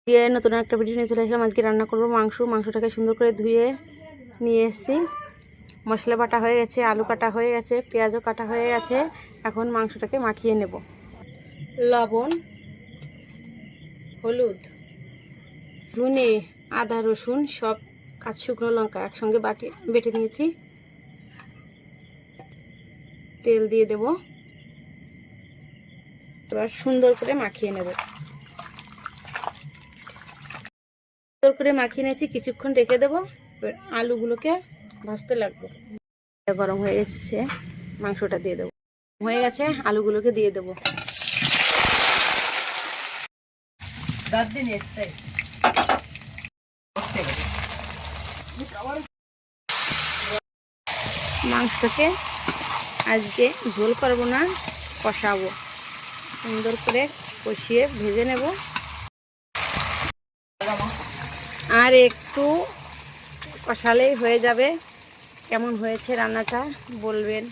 দিয়ে নতুন একটা ভিডিও নিয়ে চলে আসলাম। আজকে রান্না করবো মাংসটাকে সুন্দর করে ধুয়ে নিয়ে এসেছি। মশলা বাটা হয়ে গেছে, আলু কাটা হয়ে গেছে, পেঁয়াজও কাটা হয়ে গেছে। এখন মাংসটাকে মাখিয়ে নেব। লবণ, হলুদ, ধনে, আদা, রসুন সব শুকনো লঙ্কা একসঙ্গে বেটে নিয়েছি। তেল দিয়ে দেব। এবার সুন্দর করে মাখিয়ে নেব। সুন্দর করে মাখিয়ে নিয়েছি, কিছুক্ষণ রেখে দেবো। আলুগুলোকে ভাজতে লাগবে। গরম হয়ে গেছে, মাংসটা দিয়ে দেবো। হয়ে গেছে, আলুগুলোকে দিয়ে দেবো। মাংসটাকে আজকে ঝোল করবো না, কষাবো। সুন্দর করে কষিয়ে ভেজে নেব। আর একটু কষালেই হয়ে যাবে। কেমন হয়েছে রান্নাটা বলবেন।